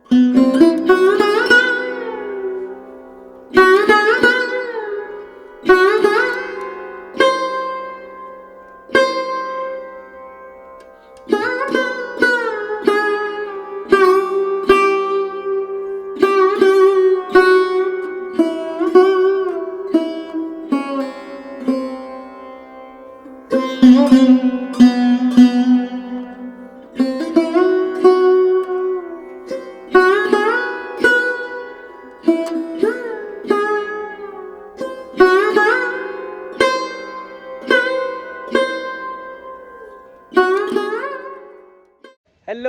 Hello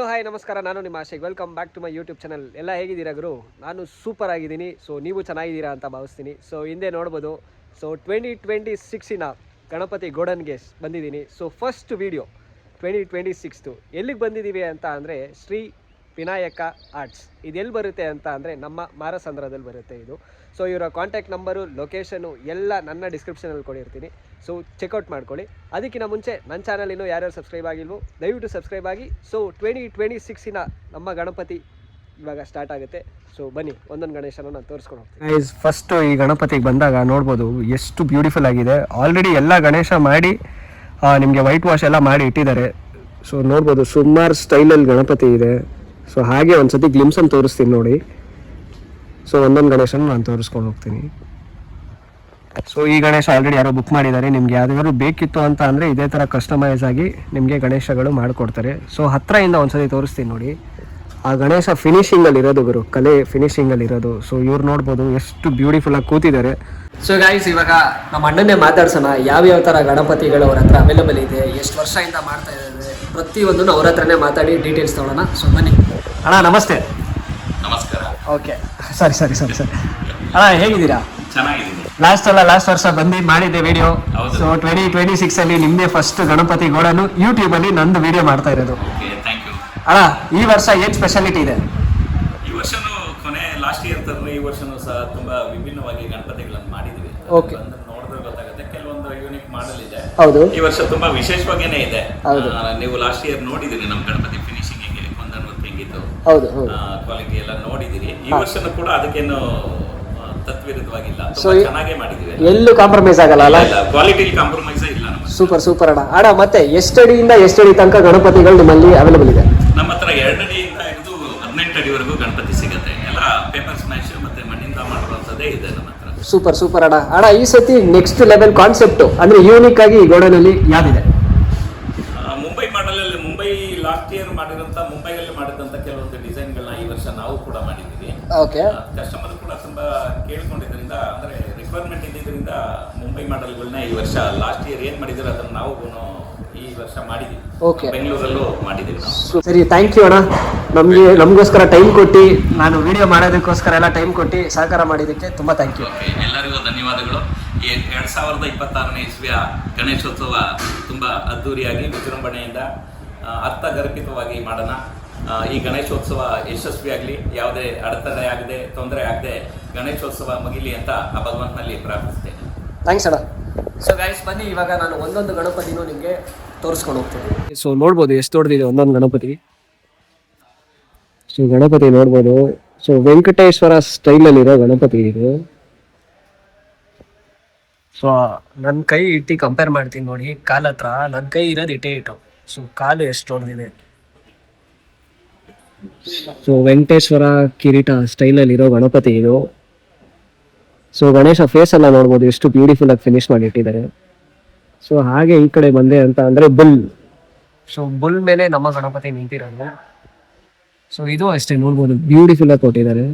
hi ನಮಸ್ಕಾರ, ನಾನು ನಿಮ್ಮ Ashik. Welcome back to my YouTube channel. ಎಲ್ಲ ಹೇಗಿದ್ದೀರಾ ಗುರು? ನಾನು ಸೂಪರ್ ಆಗಿದ್ದೀನಿ. ಸೊ ನೀವು ಚೆನ್ನಾಗಿದ್ದೀರಾ ಅಂತ ಭಾವಿಸ್ತೀನಿ. ಸೊ ಹಿಂದೆ ನೋಡ್ಬೋದು, ಸೊ 2026 ಗಣಪತಿ ಗೋಡನ್ಗೆ ಬಂದಿದ್ದೀನಿ. ಸೊ ಫಸ್ಟ್ ವೀಡಿಯೋ 2026 ಎಲ್ಲಿಗೆ ಬಂದಿದ್ದೀವಿ ಅಂತ ಅಂದರೆ ಶ್ರೀ ವಿನಾಯಕ ಆರ್ಟ್ಸ್. ಇದು ಎಲ್ಲಿ ಬರುತ್ತೆ ಅಂತ ಅಂದರೆ ನಮ್ಮ ಮಾರಸಂದ್ರದಲ್ಲಿ ಬರುತ್ತೆ ಇದು. ಸೊ ಇವರ ಕಾಂಟ್ಯಾಕ್ಟ್ ನಂಬರು, ಲೊಕೇಶನು ಎಲ್ಲ ನನ್ನ ಡಿಸ್ಕ್ರಿಪ್ಷನಲ್ಲಿ ಕೊಡಿರ್ತೀನಿ. ಸೊ ಚೆಕ್ಔಟ್ ಮಾಡ್ಕೊಳ್ಳಿ. ಅದಕ್ಕಿಂತ ಮುಂಚೆ ನನ್ನ ಚಾನಲ್ ಇನ್ನೂ ಯಾರ್ಯಾರು ಸಬ್ಸ್ಕ್ರೈಬ್ ಆಗಿಲ್ವೋ ದಯವಿಟ್ಟು ಸಬ್ಸ್ಕ್ರೈಬ್ ಆಗಿ. ಸೊ 2026 ನಮ್ಮ ಗಣಪತಿ ಇವಾಗ ಸ್ಟಾರ್ಟ್ ಆಗುತ್ತೆ. ಸೊ ಬನ್ನಿ, ಒಂದೊಂದು ಗಣೇಶನ ನಾನು ತೋರಿಸ್ಕೊಂಡು ಹೋಗ್ತೀನಿ. ಫಸ್ಟು ಈ ಗಣಪತಿಗೆ ಬಂದಾಗ ನೋಡ್ಬೋದು ಎಷ್ಟು ಬ್ಯೂಟಿಫುಲ್ ಆಗಿದೆ. ಆಲ್ರೆಡಿ ಎಲ್ಲ ಗಣೇಶ ಮಾಡಿ ನಿಮಗೆ ವೈಟ್ ವಾಶ್ ಎಲ್ಲ ಮಾಡಿ ಇಟ್ಟಿದ್ದಾರೆ. ಸೊ ನೋಡ್ಬೋದು ಸುಮಾರು ಸ್ಟೈಲಲ್ಲಿ ಗಣಪತಿ ಇದೆ. ಸೊ ಹಾಗೆ ಒಂದು ಸತಿ ಗ್ಲಿಮ್ಸನ್ನು ತೋರಿಸ್ತೀನಿ ನೋಡಿ. ಸೊ ಒಂದೊಂದು ಗಣೇಶನ ನಾನು ತೋರಿಸ್ಕೊಂಡು ಹೋಗ್ತೀನಿ. ಸೊ ಈ ಗಣೇಶ ಆಲ್ರೆಡಿ ಯಾರೋ ಬುಕ್ ಮಾಡಿದ್ದಾರೆ. ನಿಮ್ಗೆ ಯಾವ್ದಾದ್ರು ಬೇಕಿತ್ತು ಅಂತ ಅಂದರೆ ಇದೇ ಥರ ಕಸ್ಟಮೈಸ್ ಆಗಿ ನಿಮಗೆ ಗಣೇಶಗಳು ಮಾಡಿಕೊಡ್ತಾರೆ. ಸೊ ಹತ್ತಿರದಿಂದ ಒಂದ್ಸತಿ ತೋರಿಸ್ತೀನಿ ನೋಡಿ. ಆ ಗಣೇಶ ಫಿನಿಶಿಂಗಲ್ಲಿ ಇರೋದು ಗುರು, ಕಲೆ ಫಿನಿಶಿಂಗಲ್ಲಿ ಇರೋದು. ಸೊ ಇವ್ರು ನೋಡ್ಬೋದು ಎಷ್ಟು ಬ್ಯೂಟಿಫುಲ್ಲಾಗಿ ಕೂತಿದ್ದಾರೆ. ಸೊ ಗೈಸ್, ಇವಾಗ ನಮ್ಮ ಅಣ್ಣನ್ನೇ ಮಾತಾಡ್ಸೋಣ. ಯಾವ್ಯಾವ ಥರ ಗಣಪತಿಗಳು ಅವ್ರ ಹತ್ರ ಅವೈಲೇಬಲ್ ಇದೆ, ಎಷ್ಟು ವರ್ಷದಿಂದ ಮಾಡ್ತಾ ಇದ್ದಾರೆ, ಪ್ರತಿಯೊಂದನ್ನು ಅವ್ರ ಹತ್ರನೇ ಮಾತಾಡಿ ಡೀಟೇಲ್ಸ್ ತೊಗೊಳ್ಳೋಣ. ಸೊ ಬನ್ನಿ ಅಣ್ಣ. ನಮಸ್ತೆ. ನಮಸ್ಕಾರ. ಓಕೆ, ಸರಿ ಅಣ್ಣ, ಹೇಗಿದ್ದೀರಾ? ಚೆನ್ನಾಗಿದ್ದೀನಿ. ಲಾಸ್ಟ್ ವರ್ಷ ಬಂದು ಮಾಡಿದ್ದೆ ವಿಡಿಯೋ. ಸೊ 2026 ಅಲ್ಲಿ ನಿಮ್ದೇ ಫಸ್ಟ್ ಗಣಪತಿ ಗೋಡನು ಯೂಟ್ಯೂಬ್ ಅಲ್ಲಿ ನಂದು ವಿಡಿಯೋ ಮಾಡ್ತಾ ಇರೋದು. ಅಣ್ಣ, ಈ ವರ್ಷ ಏನ್ ಸ್ಪೆಷಾಲಿಟಿ ಇದೆ? ಈ ವರ್ಷನೂ ಕೊನೆ ಲಾಸ್ಟ್ ಇಯರ್ ತರ ಈ ವರ್ಷನೂ ಸಹ ತುಂಬಾ ವಿಭಿನ್ನವಾಗಿ ಗಣಪತಿಗಳನ್ನು ಮಾಡಿದ್ವಿ. ಓಕೆ, ನೋಡಿದ್ರೆ ಗೊತ್ತಾಗುತ್ತೆ, ಕೆಲವೊಂದು ಯೂನಿಕ್ ಮಾಡಲ್ ಇದೆ. ಹೌದು, ಈ ವರ್ಷ ತುಂಬಾ ವಿಶೇಷವಾಗೇನೆ ಇದೆ. ಹೌದು, ನೀವು ಲಾಸ್ಟ್ ಇಯರ್ ನೋಡಿದಿರಿ ನಮ್ಮ ಗಣಪತಿ ಫಿನಿಶಿಂಗ್ ಹೆಂಗಿತ್ತು, ಹೌದು, ಕ್ವಾಲಿಟಿ ಎಲ್ಲ ನೋಡಿದಿರಿ. ಈ ವರ್ಷನೂ ಕೂಡ ಅದಕ್ಕೇನು ತತ್ವಿರುದ್ಧವಾಗಿಲ್ಲ, ಚೆನ್ನಾಗೇ ಮಾಡಿದೀವಿ. ಎಲ್ಲೂ ಕಾಂಪ್ರಮೈಸ್ ಆಗಲ್ಲ ಅಲ್ಲ, ಕ್ವಾಲಿಟಿ ಕಾಂಪ್ರಮೈಸ್ ಇಲ್ಲ. ಸೂಪರ್ ಅಣ್ಣ. ಮತ್ತೆ ಎಷ್ಟಡಿಯಿಂದ ಎಷ್ಟಡಿ ತನಕ ಗಣಪತಿಗಳು ನಿಮ್ಮಲ್ಲಿ ಅವೈಲೇಬಲ್ ಇದೆ? ನಮ್ಮ ಹತ್ರ 2 ಅಡಿಯಿಂದ ಹಿಡಿದು 18 ಅಡಿವರೆಗೂ ಗಣಪತಿ ಸಿಗುತ್ತೆ. ಎಲ್ಲ ಪೇಪರ್ ಸ್ಮ್ಯಾಶ್ ಮತ್ತೆ ಮಣ್ಣಿಂದ ಮಾಡಿರುವಂತದ್ದೇ ಇದೆ ನಮ್ಮ ಹತ್ರ. ಸೂಪರ್ ಅಣ್ಣ, ಈ ಸತಿ ನೆಕ್ಸ್ಟ್ ಲೆವೆಲ್ ಕಾನ್ಸೆಪ್ಟ್ ಅಂದ್ರೆ ಯೂನಿಕ್ ಆಗಿ ಈ ಗೋಡನಲ್ಲಿ ಯಾವ್ದಿದೆ? ಮುಂಬೈ ಮಾಡಲ್ ಅಲ್ಲಿ ಮುಂಬೈ ಲಾಸ್ಟ್ ಇಯರ್ ಮಾಡಿದಂತ ಮುಂಬೈಯಲ್ಲಿ ಮಾಡಿದಂತ ಕೆಲವೊಂದು ಡಿಸೈನ್ಗಳನ್ನ ಈ ವರ್ಷ ನಾವು ಕೂಡ ಮಾಡಿದ್ದೀವಿ. ಓಕೆ, ಕಸ್ಟಮರ್ ಕೂಡ ತುಂಬಾ ಕೇಳ್ಕೊಂಡಿದ್ರಿಂದ, ಅಂದ್ರೆ ರಿಕ್ವೈರ್ಮೆಂಟ್ ಇದ್ದಿದ್ರಿಂದ ಮುಂಬೈ ಮಾಡಲ್ಗಳನ್ನ ಈ ವರ್ಷ ಲಾಸ್ಟ್ ಇಯರ್ ಏನ್ ಮಾಡಿದ್ರೆ ಅದನ್ನ ನಾವು ಈ ವರ್ಷ ಮಾಡಿದ್ವಿ. ಓಕೆ, ಬೆಂಗಳೂರಲ್ಲೂ ಮಾಡಿದ್ದೀವಿ ನಾವು. ಸರಿ, ಥ್ಯಾಂಕ್ ಯು ಅಣ್ಣ. ನಮಗೋಸ್ಕರ ಟೈಮ್ ಕೊಟ್ಟು, ನಾನು ವಿಡಿಯೋ ಮಾಡೋದಕ್ಕೋಸ್ಕರ ಎಲ್ಲ ಟೈಮ್ ಕೊಟ್ಟು ಸಹಕಾರ ಮಾಡಿದ್ದಕ್ಕೆ ತುಂಬಾ ಥ್ಯಾಂಕ್ ಯು. ಎಲ್ಲರಿಗೂ ಧನ್ಯವಾದಗಳು. 2026ನೇ ಇಸ್ವಿಯ ಗಣೇಶೋತ್ಸವ ತುಂಬಾ ಅದ್ದೂರಿಯಾಗಿ ವಿಜೃಂಭಣೆಯಿಂದ ಅರ್ಥಗರ್ಭಿತವಾಗಿ ಮಾಡೋಣ. ಈ ಗಣೇಶೋತ್ಸವ ಯಶಸ್ವಿಯಾಗಲಿ, ಯಾವುದೇ ಅಡೆತಡೆ ಆಗದೆ, ತೊಂದರೆ ಆಗದೆ ಗಣೇಶೋತ್ಸವ ಮುಗಿಲಿ ಅಂತ ಆ ಭಗವಂತನಲ್ಲಿ ಪ್ರಾರ್ಥಿಸ್ತೇನೆ. ಥ್ಯಾಂಕ್ಸ್ ಅಣ್ಣ. ಸೊ ಗೈಸ್, ಬನ್ನಿ ಇವಾಗ ನಾನು ಒಂದೊಂದು ಗಣಪತಿನೂ ನಿಮಗೆ ತೋರಿಸ್ಕೊಂಡು ಹೋಗ್ತೀನಿ. ಸೊ ನೋಡ್ಬೋದು ಎಷ್ಟು ದೊಡ್ಡದಿದೆ ಒಂದೊಂದು ಗಣಪತಿ. ಸೊ ಗಣಪತಿ ನೋಡ್ಬೋದು. ಸೊ ವೆಂಕಟೇಶ್ವರ ಸ್ಟೈಲಲ್ಲಿರೋ ಗಣಪತಿ ಇದು. ಸೊ ನನ್ನ ಕೈ ಇಟ್ಟು ಕಂಪೇರ್ ಮಾಡ್ತೀನಿ ನೋಡಿ. ಕಾಲ ಹತ್ರ ನನ್ನ ಕೈ ಇರೋದು ಇಟ್ಟು. ಸೊ ಕಾಲು ಎಷ್ಟು ದೊಡ್ಡದಿದೆ. ಸೊ ವೆಂಕಟೇಶ್ವರ ಕಿರೀಟ ಸ್ಟೈಲಲ್ಲಿರೋ ಗಣಪತಿ ಇದು. ಸೊ ಗಣೇಶ ಫೇಸ್ ಎಲ್ಲ ನೋಡ್ಬೋದು ಎಷ್ಟು ಬ್ಯೂಟಿಫುಲ್ ಆಗಿ ಫಿನಿಶ್ ಮಾಡಿ ಇಟ್ಟಿದ್ದಾರೆ. ಸೊ ಹಾಗೆ ಈ ಕಡೆ ಬಂದೆ ಅಂತ ಅಂದ್ರೆ ಬುಲ್. ಸೊ ಬುಲ್ ಮೇಲೆ ನಮ್ಮ ಗಣಪತಿ ನಿಂತಿರೋದು. ಸೊ ಇದು ಅಷ್ಟೇ ನೋಡ್ಬೋದು, ಬ್ಯೂಟಿಫುಲ್ ಆಗಿ ಕೊಟ್ಟಿದ್ದಾರೆ.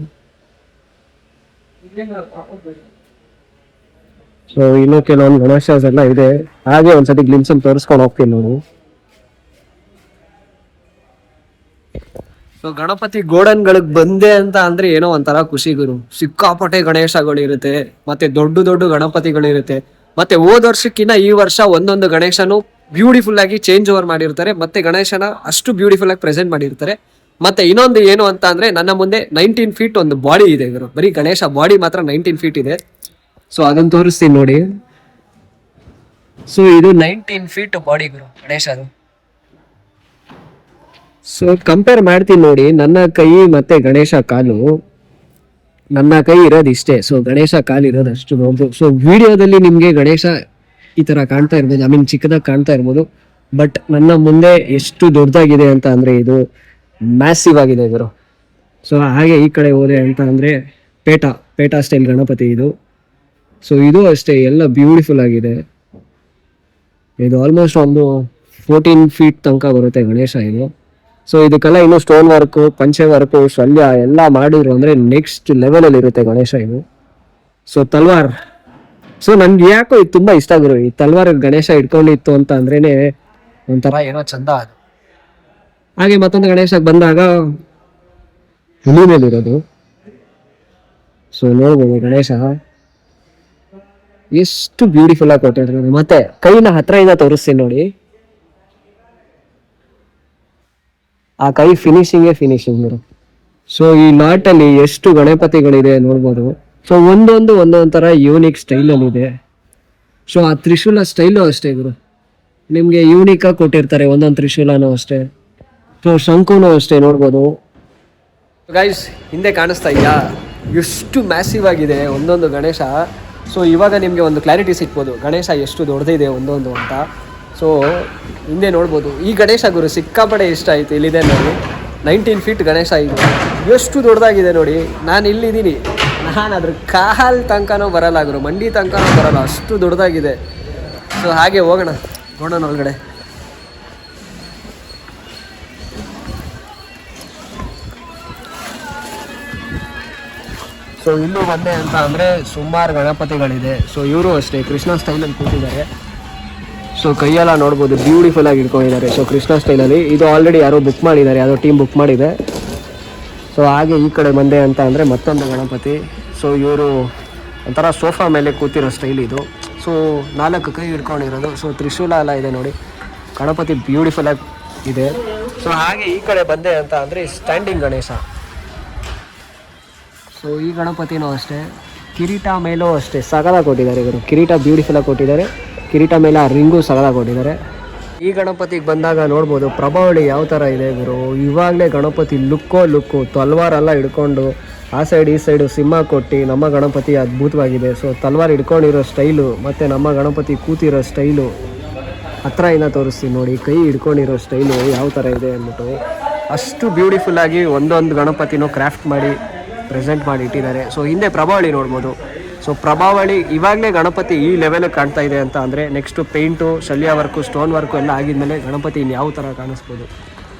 ಸೊ ಇನ್ನು ಕೆಲವೊಂದು ಗಣೇಶಸ್ ಎಲ್ಲ ಇದೆ. ಹಾಗೆ ಒಂದ್ಸತಿ ಗ್ಲಿಮ್ಸ್ ಅಲ್ಲಿ ತೋರಿಸ್ಕೊಂಡು ಹೋಗ್ತೀನಿ ನೋಡಿ. ಸೊ ಗಣಪತಿ ಗೋಡನ್ಗಳಿಗೆ ಬಂದೆ ಅಂತ ಅಂದ್ರೆ ಏನೋ ಒಂಥರ ಖುಷಿ ಗುರು. ಸಿಕ್ಕಾಪಟ್ಟೆ ಗಣೇಶಗಳು ಇರುತ್ತೆ, ಮತ್ತೆ ದೊಡ್ಡ ಗಣಪತಿಗಳಿರುತ್ತೆ. ಮತ್ತೆ ಹೋದ ವರ್ಷಕ್ಕಿಂತ ಈ ವರ್ಷ ಒಂದೊಂದು ಗಣೇಶನು ಬ್ಯೂಟಿಫುಲ್ ಆಗಿ ಚೇಂಜ್ ಓವರ್ ಮಾಡಿರ್ತಾರೆ. ಮತ್ತೆ ಗಣೇಶನ ಅಷ್ಟು ಬ್ಯೂಟಿಫುಲ್ ಆಗಿ ಪ್ರೆಸೆಂಟ್ ಮಾಡಿರ್ತಾರೆ. ಮತ್ತೆ ಇನ್ನೊಂದು ಏನು ಅಂತ ಅಂದ್ರೆ ನನ್ನ ಮುಂದೆ 19 ಫೀಟ್ ಒಂದು ಬಾಡಿ ಇದೆ ಗುರು. ಬರೀ ಗಣೇಶ ಬಾಡಿ ಮಾತ್ರ 19 ಫೀಟ್ ಇದೆ. ಸೊ ಅದನ್ನ ತೋರಿಸ್ತೀನಿ ನೋಡಿ. ಸೊ ಇದು 19 ಫೀಟ್ ಬಾಡಿ ಗುರು ಗಣೇಶದು. ಸೊ ಕಂಪೇರ್ ಮಾಡ್ತೀನಿ ನೋಡಿ, ನನ್ನ ಕೈ ಮತ್ತೆ ಗಣೇಶ ಕಾಲು, ನನ್ನ ಕೈ ಇರೋದು ಇಷ್ಟೇ. ಸೊ ಗಣೇಶ ಕಾಲು ಇರೋದು ಅಷ್ಟು ದೊಡ್ಡದು. ಸೊ ವಿಡಿಯೋದಲ್ಲಿ ನಿಮಗೆ ಗಣೇಶ ಈ ತರ ಕಾಣ್ತಾ ಇರ್ಬೋದು, ಐ ಮೀನ್ ಚಿಕ್ಕದಾಗಿ ಕಾಣ್ತಾ ಇರ್ಬೋದು, ಬಟ್ ನನ್ನ ಮುಂದೆ ಎಷ್ಟು ದೊಡ್ಡದಾಗಿದೆ ಅಂತ ಅಂದ್ರೆ ಇದು ಮ್ಯಾಸಿವ್ ಆಗಿದೆ ಇವರು. ಸೊ ಹಾಗೆ ಈ ಕಡೆ ಹೋದೆ ಅಂತ ಅಂದ್ರೆ ಪೇಟಾ ಸ್ಟೈಲ್ ಗಣಪತಿ ಇದು. ಸೊ ಇದು ಅಷ್ಟೇ ಎಲ್ಲ ಬ್ಯೂಟಿಫುಲ್ ಆಗಿದೆ. ಇದು ಆಲ್ಮೋಸ್ಟ್ ಒಂದು 14 ಫೀಟ್ ತನಕ ಬರುತ್ತೆ ಗಣೇಶ ಇದು. ಸೊ ಇದಕ್ಕೆಲ್ಲ ಇನ್ನು ಸ್ಟೋನ್ ವರ್ಕು, ಪಂಚೆ ವರ್ಕು, ಶಲ್ಯ ಎಲ್ಲ ಮಾಡಿದ್ರು ಅಂದ್ರೆ ನೆಕ್ಸ್ಟ್ ಲೆವೆಲ್ ಅಲ್ಲಿ ಇರುತ್ತೆ ಗಣೇಶ ಇದು. ಸೊ ತಲ್ವಾರ್, ಸೊ ನನ್ಗೆ ಯಾಕೋ ಇದು ತುಂಬಾ ಇಷ್ಟ ಆಗಿರೋ ಈ ತಲ್ವಾರ್ ಗಣೇಶ ಇಟ್ಕೊಂಡಿತ್ತು ಅಂತ ಅಂದ್ರೇನೆ ಒಂಥರ ಏನೋ ಚಂದ ಅದು. ಹಾಗೆ ಮತ್ತೊಂದು ಗಣೇಶಕ್ಕೆ ಬಂದಾಗ ಹುಲಿ ಮೇಲಿರೋದು. ಸೊ ನೋಡ್ಬೋದು ಗಣೇಶ ಎಷ್ಟು ಬ್ಯೂಟಿಫುಲ್ ಆಗಿ ಕೊಟ್ಟಿರ್ತಾರೆ. ಮತ್ತೆ ಕೈನ ಹತ್ರದಿಂದ ತೋರಿಸ್ತೀನಿ ನೋಡಿ, ಆ ಕೈ ಫಿನಿಶಿಂಗ್. ಸೊ ಈ ಲಾಟ್ ಅಲ್ಲಿ ಎಷ್ಟು ಗಣಪತಿಗಳಿದೆ ನೋಡ್ಬೋದು. ಸೊ ಒಂದೊಂದು ತರ ಯೂನಿಕ್ ಸ್ಟೈಲ್ ಅಲ್ಲಿ ಇದೆ. ಸೊ ಆ ತ್ರಿಶೂಲ ಸ್ಟೈಲು ಅಷ್ಟೇ ಗುರು, ನಿಮ್ಗೆ ಯೂನಿಕ್ ಆಗಿ ಕೊಟ್ಟಿರ್ತಾರೆ ಒಂದೊಂದು ತ್ರಿಶೂಲನೂ ಅಷ್ಟೇ. ಸೊ ಶಂಕುನು ಅಷ್ಟೇ ನೋಡ್ಬೋದು. ಗೈಸ್ ಹಿಂದೆ ಕಾಣಿಸ್ತಾ ಇದೆಯಾ ಎಷ್ಟು ಮ್ಯಾಸಿವ್ ಆಗಿದೆ ಒಂದೊಂದು ಗಣೇಶ. ಸೊ ಇವಾಗ ನಿಮಗೆ ಒಂದು ಕ್ಲಾರಿಟಿ ಸಿಗ್ಬೋದು ಗಣೇಶ ಎಷ್ಟು ದೊಡ್ಡದಿದೆ ಒಂದೊಂದು ಅಂತ. ಸೊ ಹಿಂದೆ ನೋಡ್ಬೋದು ಈ ಗಣೇಶ ಗುರು ಸಿಕ್ಕಾಪಡೆ ಇಷ್ಟ ಆಯಿತು. ಇಲ್ಲಿದೆ ನೋಡಿ 19 ಫೀಟ್ ಗಣೇಶ ಇದು, ಎಷ್ಟು ದೊಡ್ಡದಾಗಿದೆ ನೋಡಿ. ನಾನು ಇಲ್ಲಿದ್ದೀನಿ, ನಾನು ಅದ್ರ ಕಾಲ್ ತನಕನೂ ಬರಲ್ಲ ಗುರು, ಮಂಡಿ ತನಕನೂ ಬರಲ್ಲ, ಅಷ್ಟು ದೊಡ್ಡದಾಗಿದೆ. ಸೊ ಹಾಗೆ ಹೋಗೋಣ ಒಳಗಡೆ. ಸೊ ಇಲ್ಲೂ ಬಂದೆ ಅಂತ ಅಂದರೆ ಸುಮಾರು ಗಣಪತಿಗಳಿದೆ. ಸೊ ಇವರು ಅಷ್ಟೇ ಕೃಷ್ಣ ಸ್ಟೈಲಲ್ಲಿ ಕೂತಿದ್ದಾರೆ. ಸೊ ಕೈಯೆಲ್ಲ ನೋಡ್ಬೋದು ಬ್ಯೂಟಿಫುಲ್ ಆಗಿ ಇಟ್ಕೊಂಡಿದ್ದಾರೆ. ಸೊ ಕೃಷ್ಣ ಸ್ಟೈಲಲ್ಲಿ ಇದು ಆಲ್ರೆಡಿ ಯಾರೋ ಬುಕ್ ಮಾಡಿದ್ದಾರೆ, ಯಾವುದೋ ಟೀಮ್ ಬುಕ್ ಮಾಡಿದೆ. ಸೊ ಹಾಗೆ ಈ ಕಡೆ ಬಂದೆ ಅಂತ ಅಂದರೆ ಮತ್ತೊಂದು ಗಣಪತಿ. ಸೊ ಇವರು ಒಂಥರ ಸೋಫಾ ಮೇಲೆ ಕೂತಿರೋ ಸ್ಟೈಲ್ ಇದು. ಸೊ 4 ಕೈ ಹಿಡ್ಕೊಂಡಿರೋದು. ಸೊ ತ್ರಿಶೂಲ ಎಲ್ಲ ಇದೆ ನೋಡಿ, ಗಣಪತಿ ಬ್ಯೂಟಿಫುಲ್ ಆಗಿ ಇದೆ. ಸೊ ಹಾಗೆ ಈ ಕಡೆ ಬಂದೆ ಅಂತ ಅಂದರೆ ಸ್ಟ್ಯಾಂಡಿಂಗ್ ಗಣೇಶ. ಸೊ ಈ ಗಣಪತಿನೂ ಅಷ್ಟೇ, ಕಿರೀಟ ಮೇಲೂ ಅಷ್ಟೇ ಸಗದಾಗಿ ಕೊಟ್ಟಿದ್ದಾರೆ ಇವರು. ಕಿರೀಟ ಬ್ಯೂಟಿಫುಲ್ಲಾಗಿ ಕೊಟ್ಟಿದ್ದಾರೆ, ಕಿರೀಟ ಮೇಲೆ ಆ ರಿಂಗು ಸಗದಾಗಿ ಕೊಟ್ಟಿದ್ದಾರೆ. ಈ ಗಣಪತಿಗೆ ಬಂದಾಗ ನೋಡ್ಬೋದು ಪ್ರಭಾವಳಿ ಯಾವ ಥರ ಇದೆ ಇವರು. ಇವಾಗಲೇ ಗಣಪತಿ ಲುಕ್ಕು ತಲ್ವಾರೆಲ್ಲ ಹಿಡ್ಕೊಂಡು ಆ ಸೈಡ್ ಈ ಸೈಡು ಸಿಂಹ ಕೊಟ್ಟು ನಮ್ಮ ಗಣಪತಿ ಅದ್ಭುತವಾಗಿದೆ. ಸೊ ತಲ್ವಾರ್ ಹಿಡ್ಕೊಂಡಿರೋ ಸ್ಟೈಲು ಮತ್ತು ನಮ್ಮ ಗಣಪತಿ ಕೂತಿರೋ ಸ್ಟೈಲು ಹತ್ರದಿಂದ ತೋರಿಸ್ತೀನಿ ನೋಡಿ. ಕೈ ಹಿಡ್ಕೊಂಡಿರೋ ಸ್ಟೈಲು ಯಾವ ಥರ ಇದೆ ಅಂದ್ಬಿಟ್ಟು ಅಷ್ಟು ಬ್ಯೂಟಿಫುಲ್ಲಾಗಿ ಒಂದೊಂದು ಗಣಪತಿನೂ ಕ್ರಾಫ್ಟ್ ಮಾಡಿ ಪ್ರೆಸೆಂಟ್ ಮಾಡಿ ಇಟ್ಟಿದ್ದಾರೆ. ಸೊ ಹಿಂದೆ ಪ್ರಭಾವಳಿ ನೋಡ್ಬೋದು. ಸೊ ಪ್ರಭಾವಳಿ ಇವಾಗಲೇ ಗಣಪತಿ ಈ ಲೆವೆಲಿಗೆ ಕಾಣ್ತಾ ಇದೆ ಅಂತ ಅಂದರೆ ನೆಕ್ಸ್ಟು ಪೇಂಟು, ಶಲ್ಯ ವರ್ಕು, ಸ್ಟೋನ್ ವರ್ಕು ಎಲ್ಲ ಆಗಿದ್ಮೇಲೆ ಗಣಪತಿ ಇನ್ಯಾವ ಥರ ಕಾಣಿಸ್ಬೋದು.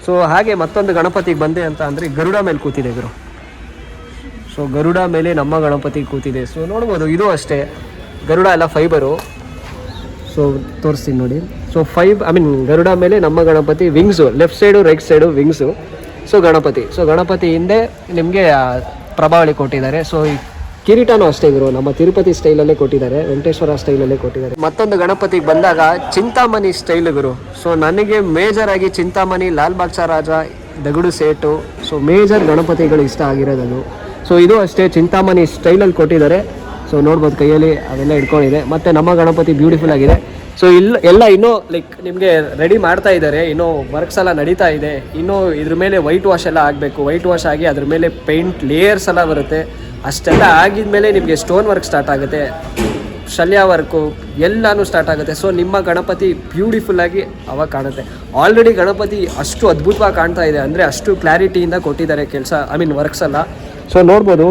ಸೊ ಹಾಗೆ ಮತ್ತೊಂದು ಗಣಪತಿಗೆ ಬಂದೆ ಅಂತ ಅಂದರೆ ಗರುಡ ಮೇಲೆ ಕೂತಿದೆ ಗುರು. ಸೊ ಗರುಡ ಮೇಲೆ ನಮ್ಮ ಗಣಪತಿ ಕೂತಿದೆ. ಸೊ ನೋಡ್ಬೋದು ಇದು ಅಷ್ಟೇ ಗರುಡ ಎಲ್ಲ ಫೈಬರು. ಸೊ ತೋರಿಸ್ತೀನಿ ನೋಡಿ. ಸೊ ಗರುಡ ಮೇಲೆ ನಮ್ಮ Ganapati wings, left side right side wings. So Ganapati ಹಿಂದೆ ನಿಮಗೆ ಪ್ರಭಾವಳಿ ಕೊಟ್ಟಿದ್ದಾರೆ. ಸೊ ಈ ಕಿರೀಟನೂ ಅಷ್ಟೇ ಗುರು, ನಮ್ಮ ತಿರುಪತಿ ಸ್ಟೈಲಲ್ಲೇ ಕೊಟ್ಟಿದ್ದಾರೆ, ವೆಂಕಟೇಶ್ವರ ಸ್ಟೈಲಲ್ಲೇ ಕೊಟ್ಟಿದ್ದಾರೆ. ಮತ್ತೊಂದು ಗಣಪತಿಗೆ ಬಂದಾಗ ಚಿಂತಾಮಣಿ ಸ್ಟೈಲ್ ಗುರು. ಸೊ ನನಗೆ ಮೇಜರ್ ಆಗಿ ಚಿಂತಾಮಣಿ, ಲಾಲ್ ಬಾಗ್ಚ ರಾಜ, ದಗಡು ಸೇಟು, ಸೊ ಮೇಜರ್ ಗಣಪತಿಗಳು ಇಷ್ಟ ಆಗಿರೋದು. ಸೊ ಇದು ಅಷ್ಟೇ ಚಿಂತಾಮಣಿ ಸ್ಟೈಲಲ್ಲಿ ಕೊಟ್ಟಿದ್ದಾರೆ. ಸೊ ನೋಡ್ಬೋದು ಕೈಯಲ್ಲಿ ಅವೆಲ್ಲ ಇಟ್ಕೊಂಡಿದೆ. ಮತ್ತು ನಮ್ಮ ಗಣಪತಿ ಬ್ಯೂಟಿಫುಲ್ ಆಗಿದೆ. ಸೊ ಎಲ್ಲ ಇನ್ನೂ ಲೈಕ್ ನಿಮಗೆ ರೆಡಿ ಮಾಡ್ತಾ ಇದ್ದಾರೆ, ಇನ್ನೂ ವರ್ಕ್ಸ್ ಎಲ್ಲ ನಡೀತಾ ಇದೆ. ಇನ್ನೂ ಇದ್ರ ಮೇಲೆ ವೈಟ್ ವಾಶ್ ಎಲ್ಲ ಆಗಬೇಕು. ವೈಟ್ ವಾಶ್ ಆಗಿ ಅದ್ರ ಮೇಲೆ ಪೇಂಟ್ ಲೇಯರ್ಸ್ ಎಲ್ಲ ಬರುತ್ತೆ. ಅಷ್ಟೆಲ್ಲ ಆಗಿದ್ಮೇಲೆ ನಿಮಗೆ ಸ್ಟೋನ್ ವರ್ಕ್ ಸ್ಟಾರ್ಟ್ ಆಗುತ್ತೆ, ಶಲ್ಯ ವರ್ಕು ಎಲ್ಲನೂ ಸ್ಟಾರ್ಟ್ ಆಗುತ್ತೆ. ಸೊ ನಿಮ್ಮ ಗಣಪತಿ ಬ್ಯೂಟಿಫುಲ್ಲಾಗಿ ಅವಾಗ ಕಾಣುತ್ತೆ. ಆಲ್ರೆಡಿ ಗಣಪತಿ ಅಷ್ಟು ಅದ್ಭುತವಾಗಿ ಕಾಣ್ತಾ ಇದೆ ಅಂದರೆ ಅಷ್ಟು ಕ್ಲಾರಿಟಿಯಿಂದ ಕೊಟ್ಟಿದ್ದಾರೆ ಕೆಲಸ, ವರ್ಕ್ಸ್ ಎಲ್ಲ. ಸೊ ನೋಡ್ಬೋದು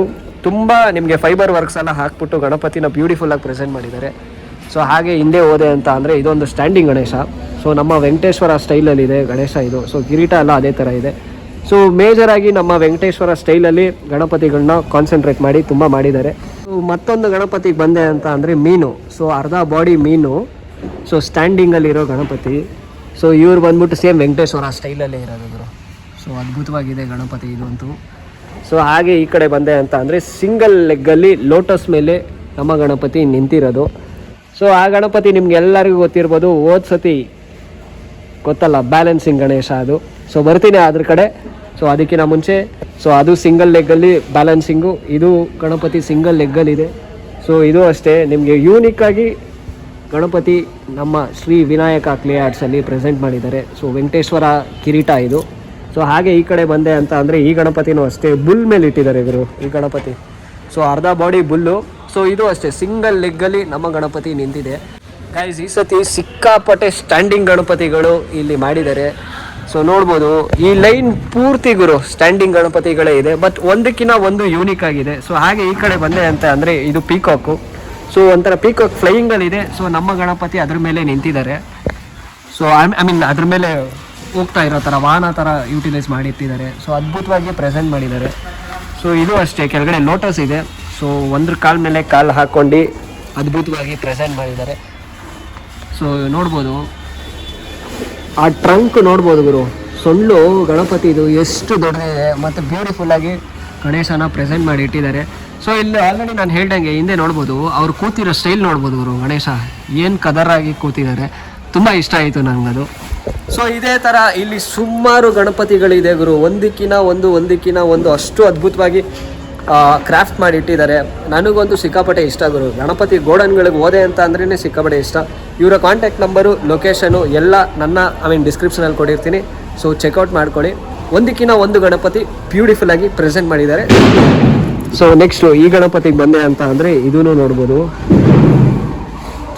ತುಂಬ ನಿಮಗೆ ಫೈಬರ್ ವರ್ಕ್ಸ್ ಎಲ್ಲ ಹಾಕ್ಬಿಟ್ಟು ಗಣಪತಿನ ಬ್ಯೂಟಿಫುಲ್ಲಾಗಿ ಪ್ರೆಸೆಂಟ್ ಮಾಡಿದ್ದಾರೆ. ಸೊ ಹಾಗೆ ಹಿಂದೆ ಹೋದೆ ಅಂತ ಅಂದರೆ ಇದೊಂದು ಸ್ಟ್ಯಾಂಡಿಂಗ್ ಗಣೇಶ. ಸೊ ನಮ್ಮ ವೆಂಕಟೇಶ್ವರ ಸ್ಟೈಲಲ್ಲಿದೆ ಗಣೇಶ ಇದು. ಸೊ ಕಿರೀಟ ಎಲ್ಲ ಅದೇ ಥರ ಇದೆ. ಸೊ ಮೇಜರಾಗಿ ನಮ್ಮ ವೆಂಕಟೇಶ್ವರ ಸ್ಟೈಲಲ್ಲಿ ಗಣಪತಿಗಳನ್ನ ಕಾನ್ಸಂಟ್ರೇಟ್ ಮಾಡಿ ತುಂಬ ಮಾಡಿದ್ದಾರೆ. ಸೊ ಮತ್ತೊಂದು ಗಣಪತಿಗೆ ಬಂದೆ ಅಂತ ಅಂದರೆ ಮೀನು. ಸೊ ಅರ್ಧ ಬಾಡಿ ಮೀನು. ಸೊ ಸ್ಟ್ಯಾಂಡಿಂಗಲ್ಲಿರೋ ಗಣಪತಿ. ಸೊ ಇವ್ರು ಬಂದ್ಬಿಟ್ಟು ಸೇಮ್ ವೆಂಕಟೇಶ್ವರ ಸ್ಟೈಲಲ್ಲೇ ಇರೋದು. ಸೊ ಅದ್ಭುತವಾಗಿದೆ ಗಣಪತಿ ಇದು ಅಂತೂ. ಸೊ ಹಾಗೆ ಈ ಕಡೆ ಬಂದೆ ಅಂತ ಅಂದರೆ ಸಿಂಗಲ್ ಲೆಗ್ಗಲ್ಲಿ ಲೋಟಸ್ ಮೇಲೆ ನಮ್ಮ ಗಣಪತಿ ನಿಂತಿರೋದು. ಸೊ ಆ ಗಣಪತಿ ನಿಮ್ಗೆ ಎಲ್ಲರಿಗೂ ಗೊತ್ತಿರ್ಬೋದು, ಹೋದ ಸತಿ ಗೊತ್ತಲ್ಲ ಬ್ಯಾಲೆನ್ಸಿಂಗ್ ಗಣೇಶ ಅದು. ಸೊ ಬರ್ತೀನಿ ಅದ್ರ ಕಡೆ. ಸೊ ಅದಕ್ಕಿಂತ ಮುಂಚೆ ಸೊ ಅದು ಸಿಂಗಲ್ ಲೆಗ್ಗಲ್ಲಿ ಬ್ಯಾಲೆನ್ಸಿಂಗು, ಇದು ಗಣಪತಿ ಸಿಂಗಲ್ ಲೆಗ್ಗಲ್ಲಿದೆ. ಸೊ ಇದು ಅಷ್ಟೇ ನಿಮಗೆ ಯೂನಿಕ್ಕಾಗಿ ಗಣಪತಿ ನಮ್ಮ ಶ್ರೀ ವಿನಾಯಕ ಕ್ಲೇ ಆರ್ಟ್ಸಲ್ಲಿ ಪ್ರೆಸೆಂಟ್ ಮಾಡಿದ್ದಾರೆ. ಸೊ ವೆಂಕಟೇಶ್ವರ ಕಿರೀಟ ಇದು. ಸೊ ಹಾಗೆ ಈ ಕಡೆ ಬಂದೆ ಅಂತ ಅಂದರೆ ಈ ಗಣಪತಿನೂ ಅಷ್ಟೇ ಬುಲ್ ಮೇಲೆ ಇಟ್ಟಿದ್ದಾರೆ ಗುರು ಈ ಗಣಪತಿ. ಸೊ ಅರ್ಧ ಬಾಡಿ ಬುಲ್ಲು. ಸೊ ಇದು ಅಷ್ಟೇ ಸಿಂಗಲ್ ಲೆಗ್ಗಲ್ಲಿ ನಮ್ಮ ಗಣಪತಿ ನಿಂತಿದೆ ಗೈಸ್. ಈ ಸತಿ ಸಿಕ್ಕಾಪಟ್ಟೆ ಸ್ಟ್ಯಾಂಡಿಂಗ್ ಗಣಪತಿಗಳು ಇಲ್ಲಿ ಮಾಡಿದ್ದಾರೆ. ಸೊ ನೋಡ್ಬೋದು ಈ ಲೈನ್ ಪೂರ್ತಿ ಗುರು ಸ್ಟ್ಯಾಂಡಿಂಗ್ ಗಣಪತಿಗಳೇ ಇದೆ, ಬಟ್ ಒಂದಕ್ಕಿಂತ ಒಂದು ಯೂನಿಕ್ ಆಗಿದೆ. ಸೊ ಹಾಗೆ ಈ ಕಡೆ ಬಂದೆ ಅಂತ ಅಂದರೆ ಇದು ಪೀಕಾಕು. ಸೊ ಒಂಥರ ಪೀಕಾಕ್ ಫ್ಲೈಯಿಂಗಲ್ಲಿದೆ. ಸೊ ನಮ್ಮ ಗಣಪತಿ ಅದ್ರ ಮೇಲೆ ನಿಂತಿದ್ದಾರೆ. ಸೊ ಐ ಮೀನ್ ಅದ್ರ ಮೇಲೆ ಹೋಗ್ತಾ ಇರೋ ಥರ ವಾಹನ ಥರ ಯೂಟಿಲೈಸ್ ಮಾಡಿಟ್ಟಿದ್ದಾರೆ. ಸೊ ಅದ್ಭುತವಾಗಿ ಪ್ರೆಸೆಂಟ್ ಮಾಡಿದ್ದಾರೆ. ಸೊ ಇದು ಅಷ್ಟೇ ಕೆಳಗಡೆ ಲೋಟಸ್ ಇದೆ. ಸೊ ಒಂದ್ರ ಕಾಲ ಮೇಲೆ ಕಾಲು ಹಾಕ್ಕೊಂಡು ಅದ್ಭುತವಾಗಿ ಪ್ರೆಸೆಂಟ್ ಮಾಡಿದ್ದಾರೆ. ಸೊ ನೋಡ್ಬೋದು ಆ ಟ್ರಂಕ್ ನೋಡ್ಬೋದು ಗುರು, ಸೊಳ್ಳು ಗಣಪತಿ ಇದು ಎಷ್ಟು ದೊಡ್ಡದಿದೆ ಮತ್ತು ಬ್ಯೂಟಿಫುಲ್ಲಾಗಿ ಗಣೇಶನ ಪ್ರೆಸೆಂಟ್ ಮಾಡಿ ಇಟ್ಟಿದ್ದಾರೆ. ಸೊ ಇಲ್ಲಿ ಆಲ್ರೆಡಿ ನಾನು ಹೇಳ್ದಂಗೆ ಹಿಂದೆ ನೋಡ್ಬೋದು ಅವ್ರು ಕೂತಿರೋ ಸ್ಟೈಲ್ ನೋಡ್ಬೋದು ಗುರು. ಗಣೇಶ ಏನು ಕದರಾಗಿ ಕೂತಿದ್ದಾರೆ, ತುಂಬ ಇಷ್ಟ ಆಯಿತು ನನಗದು. ಸೊ ಇದೇ ಥರ ಇಲ್ಲಿ ಸುಮಾರು ಗಣಪತಿಗಳಿದೆ ಗುರು, ಒಂದಕ್ಕಿಂತ ಒಂದು ಅಷ್ಟು ಅದ್ಭುತವಾಗಿ ಕ್ರಾಫ್ಟ್ ಮಾಡಿ ಇಟ್ಟಿದ್ದಾರೆ. ನನಗಂತೂ ಸಿಕ್ಕಾಪಟ್ಟೆ ಇಷ್ಟ ಗುರು. ಗಣಪತಿ ಗೋಡನ್ಗಳಿಗೆ ಹೋದೆ ಅಂತ ಅಂದ್ರೇ ಸಿಕ್ಕಾಪಟ್ಟೆ ಇಷ್ಟ. ಇವರ ಕಾಂಟ್ಯಾಕ್ಟ್ ನಂಬರು, ಲೊಕೇಶನು ಎಲ್ಲ ನನ್ನ ಡಿಸ್ಕ್ರಿಪ್ಷನಲ್ಲಿ ಕೊಟ್ಟಿರ್ತೀನಿ. ಸೊ ಚೆಕ್ಔಟ್ ಮಾಡ್ಕೊಳ್ಳಿ. ಒಂದಕ್ಕಿಂತ ಒಂದು ಗಣಪತಿ ಬ್ಯೂಟಿಫುಲ್ಲಾಗಿ ಪ್ರೆಸೆಂಟ್ ಮಾಡಿದ್ದಾರೆ. ಸೊ ನೆಕ್ಸ್ಟು ಈ ಗಣಪತಿಗೆ ಬಂದೆ ಅಂತ ಅಂದರೆ ಇದೂ ನೋಡ್ಬೋದು,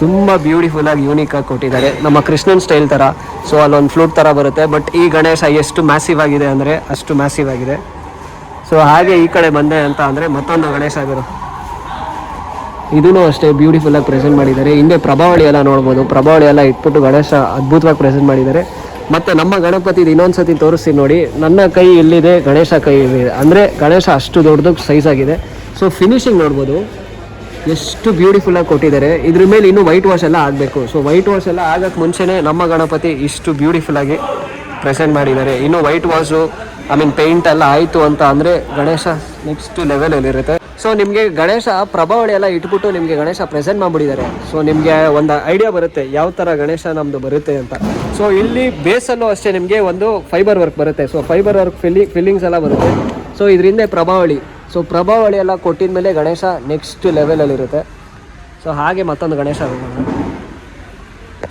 ತುಂಬ ಬ್ಯೂಟಿಫುಲ್ಲಾಗಿ ಯೂನಿಕಾಗಿ ಕೊಟ್ಟಿದ್ದಾರೆ, ನಮ್ಮ ಕೃಷ್ಣನ್ ಸ್ಟೈಲ್ ಥರ. ಸೊ ಅಲ್ಲೊಂದು ಫ್ಲೂಟ್ ಥರ ಬರುತ್ತೆ, ಬಟ್ ಈ ಗಣೇಶ ಎಷ್ಟು ಮ್ಯಾಸಿವ್ ಆಗಿದೆ ಅಂದರೆ ಅಷ್ಟು ಮ್ಯಾಸಿವ್ ಆಗಿದೆ. ಸೊ ಹಾಗೆ ಈ ಕಡೆ ಬಂದೆ ಅಂತ ಅಂದರೆ ಮತ್ತೊಂದು ಗಣೇಶ ಗುರು, ಇದೂ ಅಷ್ಟೇ ಬ್ಯೂಟಿಫುಲ್ಲಾಗಿ ಪ್ರೆಸೆಂಟ್ ಮಾಡಿದ್ದಾರೆ. ಹಿಂದೆ ಪ್ರಭಾವಳಿ ಎಲ್ಲ ನೋಡ್ಬೋದು, ಪ್ರಭಾವಳಿ ಎಲ್ಲ ಇಟ್ಬಿಟ್ಟು ಗಣೇಶ ಅದ್ಭುತವಾಗಿ ಪ್ರೆಸೆಂಟ್ ಮಾಡಿದ್ದಾರೆ. ಮತ್ತು ನಮ್ಮ ಗಣಪತಿದು ಇನ್ನೊಂದು ಸತಿ ತೋರಿಸ್ತೀನಿ ನೋಡಿ. ನನ್ನ ಕೈ ಇಲ್ಲಿದೆ, ಗಣೇಶ ಕೈ ಇಲ್ಲಿದೆ, ಅಂದರೆ ಗಣೇಶ ಅಷ್ಟು ದೊಡ್ಡದು ಸೈಜ್ ಆಗಿದೆ. ಸೊ ಫಿನಿಶಿಂಗ್ ನೋಡ್ಬೋದು ಎಷ್ಟು ಬ್ಯೂಟಿಫುಲ್ಲಾಗಿ ಕೊಟ್ಟಿದ್ದಾರೆ. ಇದ್ರ ಮೇಲೆ ಇನ್ನೂ ವೈಟ್ ವಾಶ್ ಎಲ್ಲ ಆಗಬೇಕು. ಸೊ ವೈಟ್ ವಾಶ್ ಎಲ್ಲ ಆಗೋಕ್ಕೆ ಮುಂಚೆನೇ ನಮ್ಮ ಗಣಪತಿ ಇಷ್ಟು ಬ್ಯೂಟಿಫುಲ್ಲಾಗಿ ಪ್ರೆಸೆಂಟ್ ಮಾಡಿದ್ದಾರೆ. ಇನ್ನೂ ವೈಟ್ ವಾಶು ಪೇಂಟ್ ಎಲ್ಲ ಆಯಿತು ಅಂತ ಅಂದರೆ ಗಣೇಶ ನೆಕ್ಸ್ಟ್ ಲೆವೆಲಲ್ಲಿರುತ್ತೆ. ಸೊ ನಿಮಗೆ ಗಣೇಶ ಪ್ರಭಾವಳಿ ಎಲ್ಲ ಇಟ್ಬಿಟ್ಟು ನಿಮಗೆ ಗಣೇಶ ಪ್ರೆಸೆಂಟ್ ಮಾಡಿಬಿಟ್ಟಿದ್ದಾರೆ. ಸೊ ನಿಮಗೆ ಒಂದು ಐಡಿಯಾ ಬರುತ್ತೆ ಯಾವ ಥರ ಗಣೇಶ ನಮ್ಮದು ಬರುತ್ತೆ ಅಂತ. ಸೊ ಇಲ್ಲಿ ಬೇಸಲ್ಲೂ ಅಷ್ಟೇ ನಿಮಗೆ ಒಂದು ಫೈಬರ್ ವರ್ಕ್ ಬರುತ್ತೆ. ಸೊ ಫೈಬರ್ ವರ್ಕ್ ಫಿಲ್ಲಿಂಗ್ಸ್ ಎಲ್ಲ ಬರುತ್ತೆ. ಸೊ ಇದರಿಂದ ಪ್ರಭಾವಳಿ, ಸೊ ಪ್ರಭಾವಳಿ ಎಲ್ಲ ಕೊಟ್ಟಿದ ಮೇಲೆ ಗಣೇಶ ನೆಕ್ಸ್ಟ್ ಲೆವೆಲಲ್ಲಿರುತ್ತೆ. ಸೊ ಹಾಗೆ ಮತ್ತೊಂದು ಗಣೇಶ.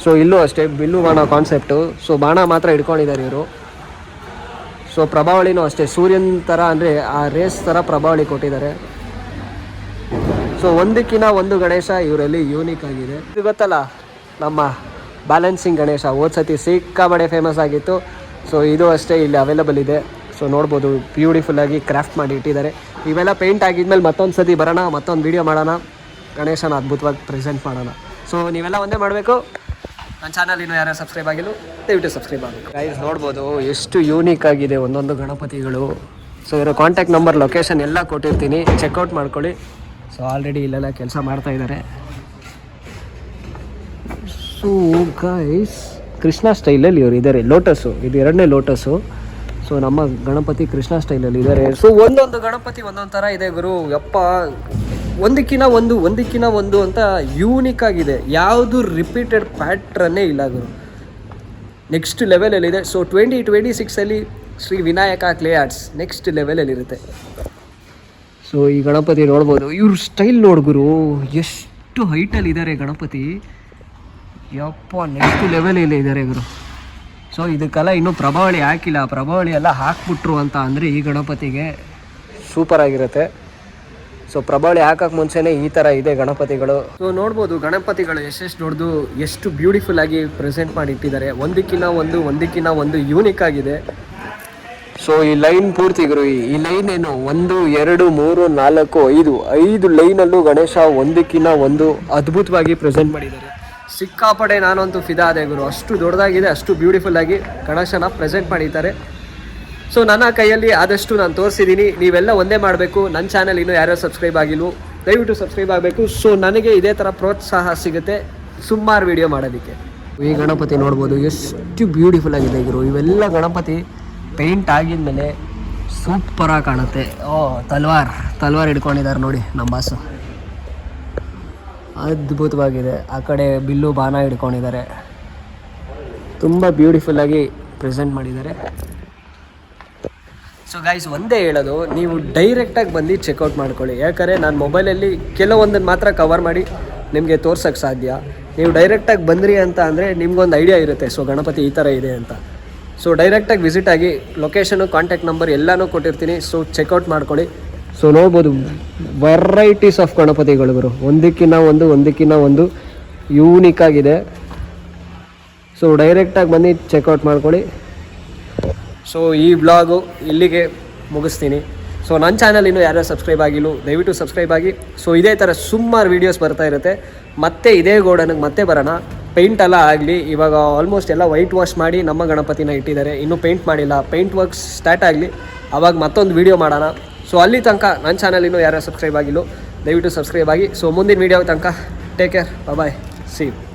ಸೊ ಇಲ್ಲೂ ಅಷ್ಟೇ ಬಿಲ್ಲು ಬಾಣ ಕಾನ್ಸೆಪ್ಟು. ಸೊ ಬಾಣ ಮಾತ್ರ ಇಟ್ಕೊಂಡಿದ್ದಾರೆ ಇವರು. ಸೊ ಪ್ರಭಾವಳಿನೂ ಅಷ್ಟೇ ಸೂರ್ಯನ ಥರ, ಅಂದರೆ ಆ ರೇಸ್ ಥರ ಪ್ರಭಾವಳಿ ಕೊಟ್ಟಿದ್ದಾರೆ. ಸೊ ಒಂದಕ್ಕಿಂತ ಒಂದು ಗಣೇಶ ಇವರಲ್ಲಿ ಯೂನಿಕ್ ಆಗಿದೆ. ಇದು ಗೊತ್ತಲ್ಲ ನಮ್ಮ ಬ್ಯಾಲೆನ್ಸಿಂಗ್ ಗಣೇಶ, ಹೋದ ಸತಿ ಸಿಕ್ಕಾಬಡೆ ಫೇಮಸ್ ಆಗಿತ್ತು. ಸೊ ಇದು ಅಷ್ಟೇ ಇಲ್ಲಿ ಅವೈಲಬಲ್ ಇದೆ. ಸೊ ನೋಡ್ಬೋದು ಬ್ಯೂಟಿಫುಲ್ಲಾಗಿ ಕ್ರಾಫ್ಟ್ ಮಾಡಿ ಇಟ್ಟಿದ್ದಾರೆ. ಇವೆಲ್ಲ ಪೇಂಟ್ ಆಗಿದ್ಮೇಲೆ ಮತ್ತೊಂದು ಸತಿ ಬರೋಣ, ಮತ್ತೊಂದು ವೀಡಿಯೋ ಮಾಡೋಣ, ಗಣೇಶನ ಅದ್ಭುತವಾಗಿ ಪ್ರೆಸೆಂಟ್ ಮಾಡೋಣ. ಸೊ ನೀವೆಲ್ಲ ಒಂದೇ ಮಾಡಬೇಕು. ನನ್ನ ಚಾನಲ್ ಇನ್ನೂ ಯಾರು ಸಬ್ಸ್ಕ್ರೈಬ್ ಆಗಿಲ್ಲ, ದಯವಿಟ್ಟು ಸಬ್ಸ್ಕ್ರೈಬ್ ಆಗಬೇಕು. ಗೈಸ್ ನೋಡ್ಬೋದು ಎಷ್ಟು ಯೂನಿಕ್ ಆಗಿದೆ ಒಂದೊಂದು ಗಣಪತಿಗಳು. ಸೊ ಇವರ ಕಾಂಟ್ಯಾಕ್ಟ್ ನಂಬರ್, ಲೊಕೇಶನ್ ಎಲ್ಲ ಕೊಟ್ಟಿರ್ತೀನಿ, ಚೆಕ್ಔಟ್ ಮಾಡ್ಕೊಳ್ಳಿ. ಸೊ ಆಲ್ರೆಡಿ ಇಲ್ಲೆಲ್ಲ ಕೆಲಸ ಮಾಡ್ತಾ ಇದ್ದಾರೆ. ಸೊ ಗೈಸ್ ಕೃಷ್ಣ ಸ್ಟೈಲಲ್ಲಿ ಇವರು ಇದ್ದಾರೆ. ಲೋಟಸ್ಸು ಇದು ಎರಡನೇ ಲೋಟಸ್ಸು. ಸೊ ನಮ್ಮ ಗಣಪತಿ ಕೃಷ್ಣ ಸ್ಟೈಲಲ್ಲಿ ಇದ್ದಾರೆ. ಸೊ ಒಂದೊಂದು ಗಣಪತಿ ಒಂದೊಂದು ಥರ ಇದೆ ಗುರು. ಯಪ್ಪ ಒಂದಕ್ಕಿಂತ ಒಂದು ಅಂತ ಯೂನಿಕ್ ಆಗಿದೆ. ಯಾವುದು ರಿಪೀಟೆಡ್ ಪ್ಯಾಟ್ರನ್ನೇ ಇಲ್ಲ ಗುರು. ನೆಕ್ಸ್ಟ್ ಲೆವೆಲಲ್ಲಿದೆ. So 2026 Shri Vinayaka clay arts next ಲೆವೆಲಲ್ಲಿರುತ್ತೆ. ಸೊ ಈ ಗಣಪತಿ ನೋಡ್ಬೋದು, ಇವ್ರ ಸ್ಟೈಲ್ ನೋಡ್ಗುರು ಎಷ್ಟು ಹೈಟಲ್ಲಿ ಇದ್ದಾರೆ ಗಣಪತಿ. ಯಪ್ಪ ನೆಕ್ಸ್ಟ್ ಲೆವೆಲಲ್ಲಿ ಇದ್ದಾರೆ ಗುರು. ಸೊ ಇದಕ್ಕೆಲ್ಲ ಇನ್ನೂ ಪ್ರಭಾವಳಿ ಹಾಕಿಲ್ಲ, ಪ್ರಭಾವಳಿ ಎಲ್ಲ ಹಾಕ್ಬಿಟ್ರು ಅಂತ ಅಂದರೆ ಈ ಗಣಪತಿಗೆ ಸೂಪರ್ ಆಗಿರುತ್ತೆ. ಸೊ ಪ್ರಭಾವಳಿ ಹಾಕಕ್ಕೆ ಮುಂಚೆನೇ ಈ ಥರ ಇದೆ ಗಣಪತಿಗಳು. ಸೊ ನೋಡ್ಬೋದು ಗಣಪತಿಗಳು ಎಷ್ಟೆಷ್ಟು ದೊಡ್ಡದು, ಎಷ್ಟು ಬ್ಯೂಟಿಫುಲ್ಲಾಗಿ ಪ್ರೆಸೆಂಟ್ ಮಾಡಿ ಇಟ್ಟಿದ್ದಾರೆ. ಒಂದಕ್ಕಿಂತ ಒಂದು ಯೂನಿಕ್ ಆಗಿದೆ. ಸೊ ಈ ಲೈನ್ ಪೂರ್ತಿ ಗುರು, ಈ ಲೈನ್ ಏನು 1 2 3 4 5 ಲೈನಲ್ಲೂ ಗಣೇಶ ಒಂದಕ್ಕಿಂತ ಒಂದು ಅದ್ಭುತವಾಗಿ ಪ್ರೆಸೆಂಟ್ ಮಾಡಿದ್ದಾರೆ. ಸಿಕ್ಕಾಪಡೆ ನಾನಂತೂ ಫಿದಾ ಆದೆ ಗುರು. ಅಷ್ಟು ದೊಡ್ಡದಾಗಿದೆ, ಅಷ್ಟು ಬ್ಯೂಟಿಫುಲ್ಲಾಗಿ ಗಣೇಶನ ಪ್ರೆಸೆಂಟ್ ಮಾಡಿದ್ದಾರೆ. ಸೊ ನನ್ನ ಕೈಯಲ್ಲಿ ಆದಷ್ಟು ನಾನು ತೋರಿಸಿದ್ದೀನಿ. ನೀವೆಲ್ಲ ಒಂದೇ ಮಾಡಬೇಕು. ನನ್ನ ಚಾನಲ್ ಇನ್ನೂ ಯಾರ್ಯಾರು ಸಬ್ಸ್ಕ್ರೈಬ್ ಆಗಿಲ್ವೋ ದಯವಿಟ್ಟು ಸಬ್ಸ್ಕ್ರೈಬ್ ಆಗಬೇಕು. ಸೊ ನನಗೆ ಇದೇ ಥರ ಪ್ರೋತ್ಸಾಹ ಸಿಗುತ್ತೆ ಸುಮಾರು ವೀಡಿಯೋ ಮಾಡೋದಕ್ಕೆ. ಈ ಗಣಪತಿ ನೋಡ್ಬೋದು ಎಷ್ಟು ಬ್ಯೂಟಿಫುಲ್ ಆಗಿದೆ ಗುರು. ಇವೆಲ್ಲ ಗಣಪತಿ ಪೇಂಟ್ ಆಗಿದ್ಮೇಲೆ ಸೂಪರಾಗಿ ಕಾಣುತ್ತೆ. ತಲ್ವಾರ್ ಹಿಡ್ಕೊಂಡಿದ್ದಾರೆ ನೋಡಿ ನಮ್ಮ ಬಾಸು, ಅದ್ಭುತವಾಗಿದೆ. ಆ ಕಡೆ ಬಿಲ್ಲು ಬಾಣ ಹಿಡ್ಕೊಂಡಿದ್ದಾರೆ, ತುಂಬ ಬ್ಯೂಟಿಫುಲ್ಲಾಗಿ ಪ್ರೆಸೆಂಟ್ ಮಾಡಿದ್ದಾರೆ. ಸೊ ಗೈಸ್ ಒಂದೇ ಹೇಳೋದು, ನೀವು ಡೈರೆಕ್ಟಾಗಿ ಬಂದು ಚೆಕ್ಔಟ್ ಮಾಡ್ಕೊಳ್ಳಿ. ಯಾಕಂದರೆ ನಾನು ಮೊಬೈಲಲ್ಲಿ ಕೆಲವೊಂದನ್ನು ಮಾತ್ರ ಕವರ್ ಮಾಡಿ ನಿಮಗೆ ತೋರ್ಸೋಕ್ಕೆ ಸಾಧ್ಯ. ನೀವು ಡೈರೆಕ್ಟಾಗಿ ಬಂದ್ರಿ ಅಂತ ಅಂದರೆ ನಿಮ್ಗೊಂದು ಐಡಿಯಾ ಇರುತ್ತೆ. ಸೊ ಗಣಪತಿ ಈ ಥರ ಇದೆ ಅಂತ. ಸೊ ಡೈರೆಕ್ಟಾಗಿ ವಿಸಿಟ್ ಆಗಿ ಲೊಕೇಶನು ಕಾಂಟ್ಯಾಕ್ಟ್ ನಂಬರ್ ಎಲ್ಲನೂ ಕೊಟ್ಟಿರ್ತೀನಿ. ಸೊ ಚೆಕ್ಔಟ್ ಮಾಡ್ಕೊಳ್ಳಿ. ಸೊ ನೋಡ್ಬೋದು ವೆರೈಟೀಸ್ ಆಫ್ ಗಣಪತಿಗಳು ಗುರು, ಒಂದಕ್ಕಿಂತ ಒಂದು ಯೂನಿಕ್ ಆಗಿದೆ. ಸೊ ಡೈರೆಕ್ಟಾಗಿ ಬಂದು ಚೆಕ್ಔಟ್ ಮಾಡ್ಕೊಳ್ಳಿ. ಸೊ ಈ ಬ್ಲಾಗು ಇಲ್ಲಿಗೆ ಮುಗಿಸ್ತೀನಿ. ಸೊ ನನ್ನ ಚಾನಲ್ ಇನ್ನೂ ಯಾರ್ಯಾರು ಸಬ್ಸ್ಕ್ರೈಬ್ ಆಗಿಲ್ಲ ದಯವಿಟ್ಟು ಸಬ್ಸ್ಕ್ರೈಬ್ ಆಗಿ. ಸೊ ಇದೇ ಥರ ಸುಮಾರು ವೀಡಿಯೋಸ್ ಬರ್ತಾ ಇರುತ್ತೆ. ಮತ್ತೆ ಇದೇ ಗೋಡನಿಗೆ ಮತ್ತೆ ಬರೋಣ. ಪೇಂಟ್ ಎಲ್ಲ ಆಗಲಿ, ಇವಾಗ ಆಲ್ಮೋಸ್ಟ್ ಎಲ್ಲ ವೈಟ್ ವಾಶ್ ಮಾಡಿ ನಮ್ಮ ಗಣಪತಿನ ಇಟ್ಟಿದ್ದಾರೆ, ಇನ್ನೂ ಪೇಂಟ್ ಮಾಡಿಲ್ಲ. ಪೇಂಟ್ ವರ್ಕ್ಸ್ ಸ್ಟಾರ್ಟ್ ಆಗಲಿ, ಆವಾಗ ಮತ್ತೊಂದು ವೀಡಿಯೋ ಮಾಡೋಣ. ಸೊ ಅಲ್ಲಿ ತನಕ ನನ್ನ ಚಾನಲ್ ಇನ್ನೂ ಯಾರ್ಯಾರು ಸಬ್ಸ್ಕ್ರೈಬ್ ಆಗಿಲ್ಲ ದಯವಿಟ್ಟು ಸಬ್ಸ್ಕ್ರೈಬ್ ಆಗಿ. ಸೊ ಮುಂದಿನ ವೀಡಿಯೋ ತನಕ take care, bye, see you.